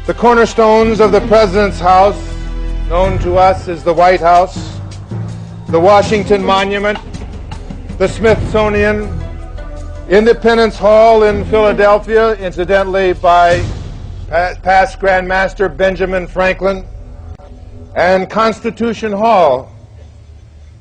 The cornerstones of the President's house, known to us as the White House, the Washington Monument, the Smithsonian, Independence Hall in Philadelphia, incidentally by past Grand Master Benjamin Franklin, and Constitution Hall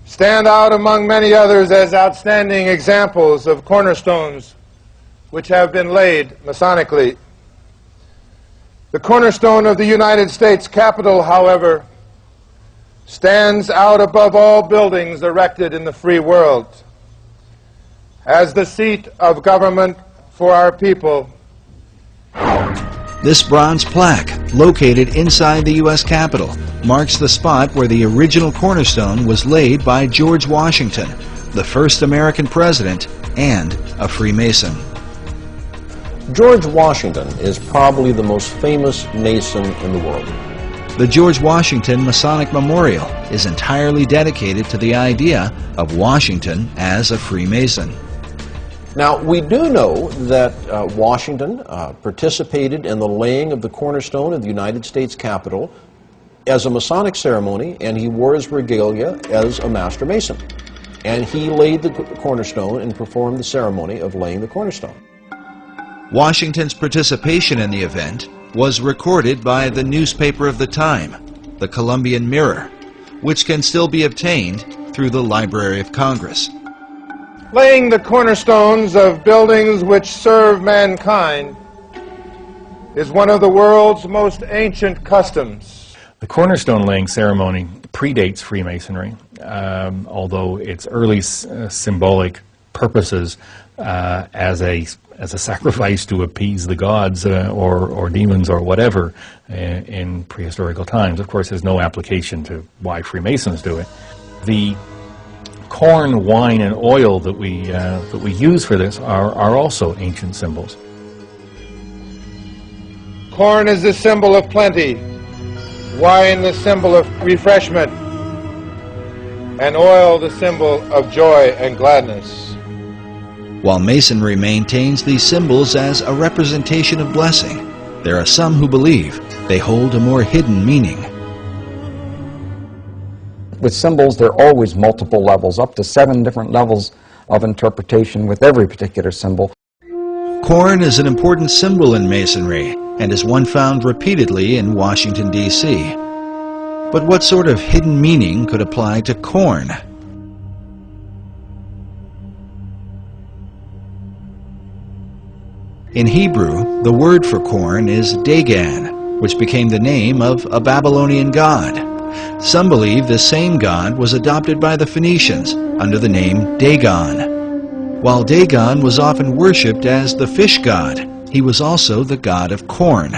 stand out among many others as outstanding examples of cornerstones which have been laid Masonically. The cornerstone of the United States Capitol, however, stands out above all buildings erected in the free world as the seat of government for our people. This bronze plaque, located inside the U.S. Capitol, marks the spot where the original cornerstone was laid by George Washington, the first American president and a Freemason. George Washington is probably the most famous Mason in the world. The George Washington Masonic Memorial is entirely dedicated to the idea of Washington as a Freemason. Now, we do know that Washington participated in the laying of the cornerstone of the United States Capitol as a Masonic ceremony, and he wore his regalia as a Master Mason. And he laid the cornerstone and performed the ceremony of laying the cornerstone. Washington's participation in the event was recorded by the newspaper of the time, the Columbian Mirror, which can still be obtained through the Library of Congress. Laying the cornerstones of buildings which serve mankind is one of the world's most ancient customs. The cornerstone laying ceremony predates Freemasonry, although its early symbolic purposes as a sacrifice to appease the gods or demons or whatever in prehistorical times. Of course, there's no application to why Freemasons do it. The corn, wine, and oil that we use for this are also ancient symbols. Corn is the symbol of plenty, wine the symbol of refreshment, and oil the symbol of joy and gladness. While Masonry maintains these symbols as a representation of blessing, there are some who believe they hold a more hidden meaning. With symbols, there are always multiple levels, up to 7 different levels of interpretation with every particular symbol. Corn is an important symbol in Masonry and is one found repeatedly in Washington, D.C. But what sort of hidden meaning could apply to corn? In Hebrew, the word for corn is Dagan, which became the name of a Babylonian god. Some believe this same god was adopted by the Phoenicians under the name Dagon. While Dagon was often worshipped as the fish god, he was also the god of corn.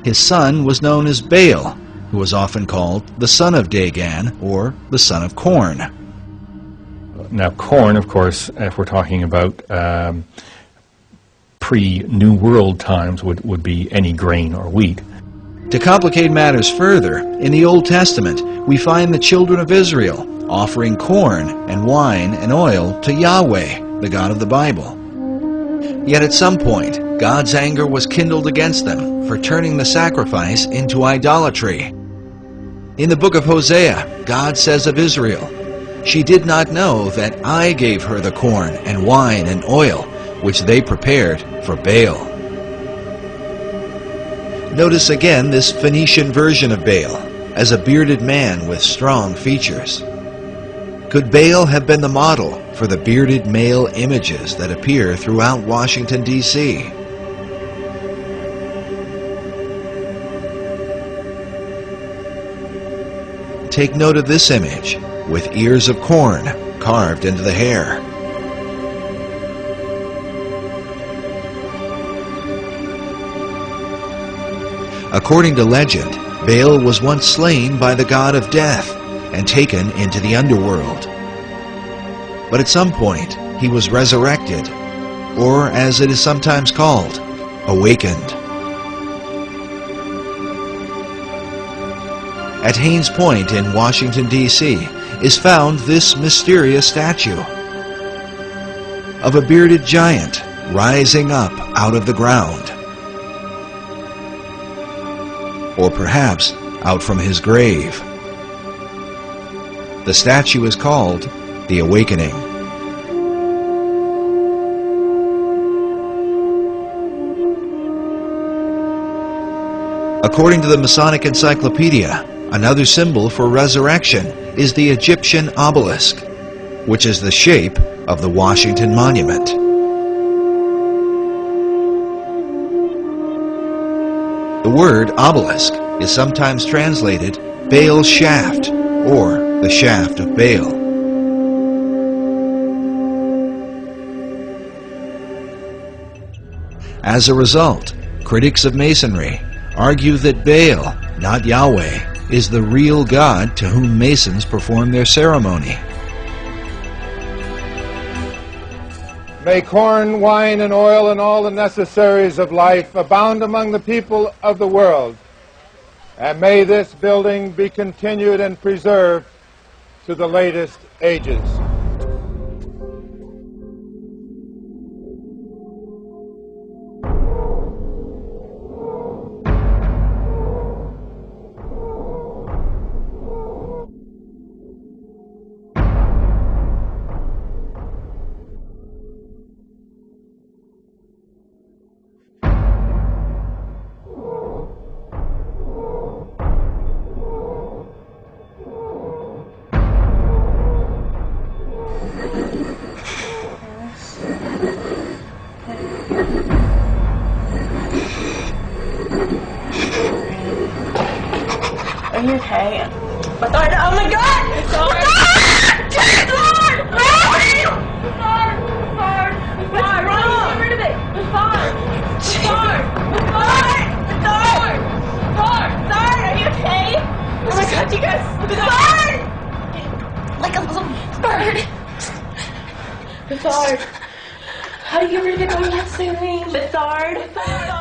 His son was known as Baal, who was often called the son of Dagon or the son of corn. Now, corn, of course, if we're talking about pre-New World times, would be any grain or wheat. To complicate matters further, in the Old Testament, we find the children of Israel offering corn and wine and oil to Yahweh, the God of the Bible. Yet at some point, God's anger was kindled against them for turning the sacrifice into idolatry. In the book of Hosea, God says of Israel, "She did not know that I gave her the corn and wine and oil, which they prepared for Baal." Notice again this Phoenician version of Baal, as a bearded man with strong features. Could Baal have been the model for the bearded male images that appear throughout Washington, D.C.? Take note of this image, with ears of corn carved into the hair. According to legend, Baal was once slain by the god of death and taken into the underworld. But at some point, he was resurrected, or as it is sometimes called, awakened. At Haines Point in Washington, D.C. is found this mysterious statue of a bearded giant rising up out of the ground. or perhaps out from his grave. The statue is called the Awakening. According to the Masonic Encyclopedia, another symbol for resurrection is the Egyptian obelisk, which is the shape of the Washington Monument. The word obelisk is sometimes translated Baal's shaft, or the shaft of Baal. As a result, critics of Masonry argue that Baal, not Yahweh, is the real God to whom Masons perform their ceremony. May corn, wine, and oil and all the necessaries of life abound among the people of the world. And may this building be continued and preserved to the latest ages. Are you okay? Oh my God! It's hard! It's hard! Get rid of it! It's hard! It's hard! It's hard! It's hard! It's hard! Are you okay? Oh my God, you guys! It's hard! Like a little bird. It's hard. How do you get rid of it when you have saline? It's hard. It's hard.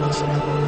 Listen.